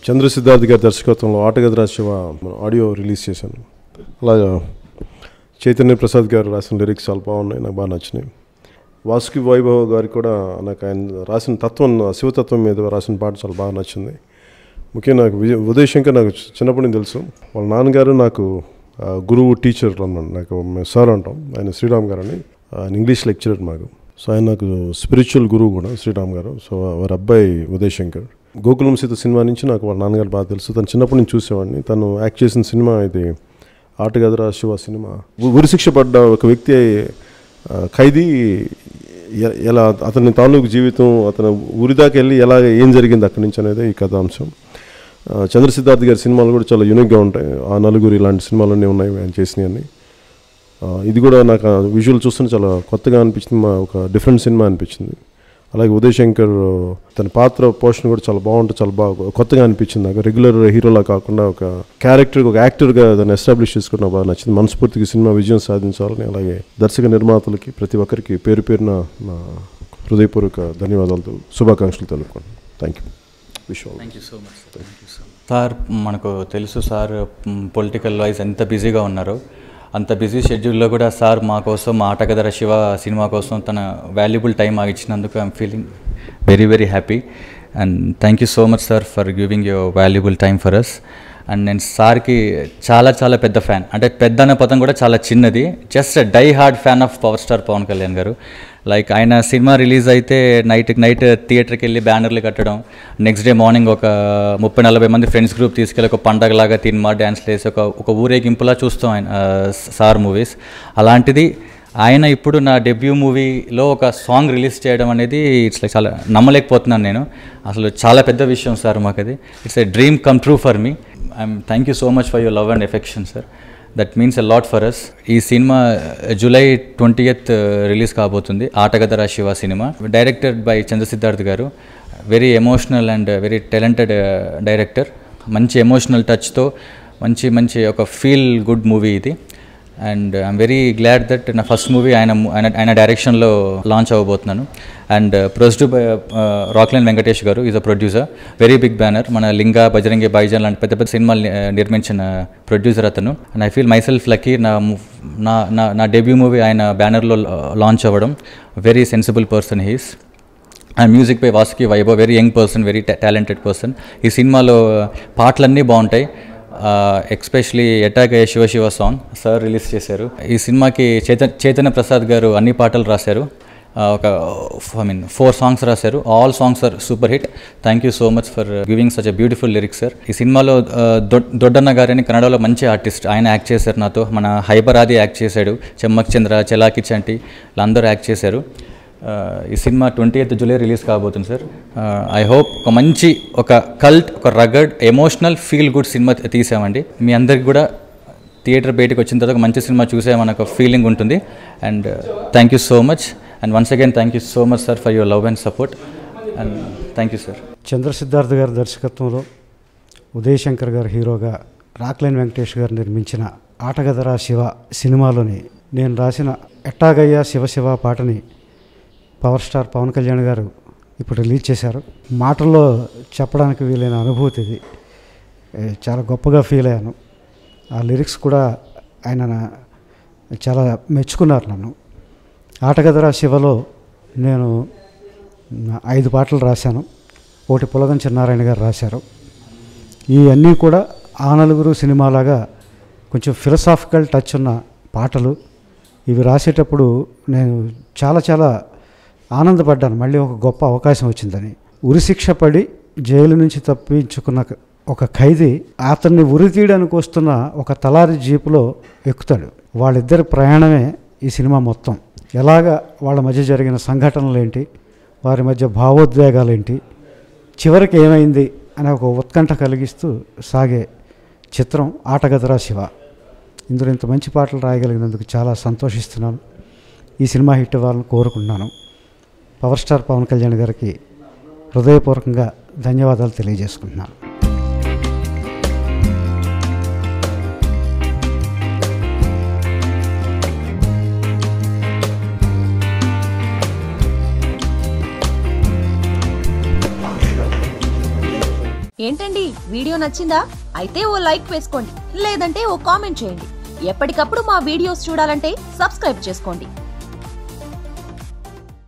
చంద్ర సిద్ధార్థ్ గారి దర్శకత్వంలో ఆటగదిరా Shiva audio release చేశాను. అలాగా చైతన్య ప్రసాద్ గారు రాసిన లిరిక్స్ చాలా బాగున్నాయి, నాకు బాగా నచ్చినాయి. వాసుకి వైభవ్ గారికి కూడా నాకు ఆయన రాసిన తత్వం, శివతత్వం మీద రాసిన పాట చాలా బాగా నచ్చింది. ముఖ్యంగా నాకు ఉదయ్ శంకర్ నాకు చిన్నప్పటి నుంచి తెలుసు. వాళ్ళ నాన్నగారు నాకు గురువు, టీచర్ అన్నాడు. నాకు సార్ అంటాం, ఆయన శ్రీరామ్ గారు అని, ఆయన ఇంగ్లీష్ లెక్చరర్ మాకు. సో ఆయన నాకు స్పిరిచువల్ గురువు కూడా శ్రీరామ్ గారు. సో వారి అబ్బాయి ఉదయ్ శంకర్. గోకులం సీత సినిమా నుంచి నాకు వాళ్ళ నాన్నగారు బాగా తెలుసు. తను చిన్నప్పటి నుంచి చూసేవాడిని. తను యాక్ట్ చేసిన సినిమా ఇది ఆటగదిరా శివ సినిమా. ఉరిశిక్ష పడ్డ ఒక వ్యక్తి, ఖైదీ, ఎలా అతని తాలూకు జీవితం, అతను ఊరిదాకా వెళ్ళి ఎలా ఏం జరిగింది అక్కడి నుంచి అనేది ఈ కథాంశం. చంద్ర సిద్ధార్థ్ గారి సినిమాలు కూడా చాలా యూనిక్గా ఉంటాయి. ఆ నలుగురు ఇలాంటి సినిమాలన్నీ ఉన్నాయి ఆయన చేసినవన్నీ. ఇది కూడా నాకు విజువల్ చూస్తుంటే చాలా కొత్తగా అనిపించింది, ఒక డిఫరెంట్ సినిమా అనిపించింది. అలాగే ఉదయ్ శంకర్ తన పాత్ర పోషణ కూడా చాలా బాగుంటుంది, చాలా బాగా కొత్తగా అనిపించింది నాకు. రెగ్యులర్ హీరోలా కాకుండా ఒక క్యారెక్టర్, ఒక యాక్టర్గా దాన్ని ఎస్టాబ్లిష్ చేసుకుని బాగా నచ్చింది. మనస్ఫూర్తిగా సినిమా విజయం సాధించాలని, అలాగే దర్శక నిర్మాతలకి ప్రతి ఒక్కరికి పేరు పేరున నా హృదయపూర్వక ధన్యవాదాలతో శుభాకాంక్షలు తెలుపుకుంటాను. Thank you. Thank you so much sir. మనకు తెలుసు సార్ పొలిటికల్ వైజ్ ఎంత బిజీగా ఉన్నారో, అంత బిజీ షెడ్యూల్లో కూడా సార్ మా కోసం, మా ఆటగదిరా శివ సినిమా కోసం తన వాల్యుబుల్ టైం మాకు ఇచ్చినందుకు I'm feeling very very happy. And thank you so much sir for giving your valuable time for us. And నేను సార్కి చాలా చాలా పెద్ద ఫ్యాన్. అంటే పెద్ద అనే పదం కూడా చాలా చిన్నది. Just die hard fan of power star Pawan Kalyan garu. Like ఆయన సినిమా రిలీజ్ అయితే నైట్ థియేటర్కి వెళ్ళి బ్యానర్లు కట్టడం, నెక్స్ట్ డే మార్నింగ్ ఒక 30-40 మంది ఫ్రెండ్స్ గ్రూప్ తీసుకెళ్ళి ఒక పండగలాగా తిన్మా డ్యాన్స్లు వేసి ఒక ఊరేగింపులా చూస్తాం ఆయన సార్ మూవీస్. అలాంటిది ఆయన ఇప్పుడు నా డెబ్యూ మూవీలో ఒక సాంగ్ రిలీజ్ చేయడం అనేది ఇట్స్ లైక్ చాలా నమ్మలేకపోతున్నాను నేను. అసలు చాలా పెద్ద విషయం సార్ మాకు అది. It's a dream come true for me. Thank you so much for your love and affection sir. That means a lot for us. ఈ సినిమా జూలై 20th రిలీజ్ కాబోతుంది, Aatagadharaa Siva cinema. Directed by Chandra Siddharth గారు. Very emotional and very talented director. మంచి emotional టచ్తో మంచి ఒక feel good movie ఇది. And I'm very glad that నా first movie ఆయన డైరెక్షన్లో లాంచ్ అవ్వబోతున్నాను. And produced by Rockline Venkatesh garu, is a producer. Very big banner. మన లింగా, బజరంగి భాయిజాన్ లాంటి పెద్ద పెద్ద సినిమాలు నిర్మించిన ప్రొడ్యూసర్ అతను. And I feel myself lucky నా డెబ్యూ మూవీ ఆయన బ్యానర్లో లాంచ్ అవ్వడం. Very sensible person he's. And music by Vasuki Vaibhav, very young person, very talented person. ఈ సినిమాలో పాటలన్నీ బాగుంటాయి. Especially Etagayya Siva Siva song sir release చేశారు. ఈ సినిమాకి చైతన్య ప్రసాద్ గారు అన్ని పాటలు రాశారు. ఒక 4 సాంగ్స్ రాశారు. All songs are super hit. Thank you so much for giving such a beautiful lyrics sir. ఈ సినిమాలో దొడ్డన్న గారని కన్నడలో మంచి ఆర్టిస్ట్, ఆయన యాక్ట్ చేశారు నాతో. మన హైబరాది యాక్ట్ చేశాడు. చెమ్మక్ చంద్ర, చెలాకి చంటి వీళ్ళందరూ యాక్ట్ చేశారు. ఈ సినిమా 20th జూలై రిలీజ్ కాబోతుంది సార్. ఐ హోప్ ఒక కల్ట్, ఒక rugged, emotional, feel good cinema తీసామండి. మీ అందరికి కూడా థియేటర్ బయటకు వచ్చిన తర్వాత ఒక మంచి సినిమా చూసామని ఒక ఫీలింగ్ ఉంటుంది. And thank you so much. And once again thank you so much sir for your love and support. And thank you sir. Chandra Siddharth గారి దర్శకత్వంలో ఉదయ్ శంకర్ గారు హీరోగా, రాక్లైన్ వెంకటేష్ గారు నిర్మించిన ఆటగదిరా శివ సినిమాలోని నేను రాసిన ఎట్టాగయ్య శివ శివ పాటని పవర్ స్టార్ పవన్ కళ్యాణ్ గారు ఇప్పుడు రిలీజ్ చేశారు. మాటల్లో చెప్పడానికి వీలైన అనుభూతి ఇది. చాలా గొప్పగా ఫీల్ అయ్యాను. ఆ లిరిక్స్ కూడా ఆయన చాలా మెచ్చుకున్నారు నన్ను. ఆటగదిరా శివలో నేను 5 పాటలు రాశాను. ఒకటి పులగం చిన్నారాయణ గారు రాశారు. ఇవన్నీ కూడా ఆ నలుగురు సినిమాలాగా కొంచెం ఫిలసాఫికల్ టచ్ ఉన్న పాటలు. ఇవి రాసేటప్పుడు నేను చాలా ఆనందపడ్డాను. మళ్ళీ ఒక గొప్ప అవకాశం వచ్చిందని. ఉరిశిక్ష పడి జైలు నుంచి తప్పించుకున్న ఒక ఖైదీ అతన్ని ఉరి తీయడానికి వస్తున్న ఒక తలారి జీపులో ఎక్కుతాడు. వాళ్ళిద్దరి ప్రయాణమే ఈ సినిమా మొత్తం. ఎలాగా వాళ్ళ మధ్య జరిగిన సంఘటనలు ఏంటి, వారి మధ్య భావోద్వేగాలు ఏంటి, చివరికి ఏమైంది అనే ఒక ఉత్కంఠ కలిగిస్తూ సాగే చిత్రం ఆటగదిరా శివ. ఇందులో ఇంత మంచి పాటలు రాయగలిగినందుకు చాలా సంతోషిస్తున్నాను. ఈ సినిమా హిట్ అవ్వాలని కోరుకుంటున్నాను. పవర్ స్టార్ పవన్ కళ్యాణ్ గారికి హృదయపూర్వకంగా ధన్యవాదాలు తెలియజేసుకుంటున్నాను. ఏంటండి వీడియో నచ్చిందా? అయితే ఓ లైక్ వేసుకోండి, లేదంటే ఓ కామెంట్ చేయండి. ఎప్పటికప్పుడు మా వీడియోస్ చూడాలంటే సబ్స్క్రైబ్ చేసుకోండి.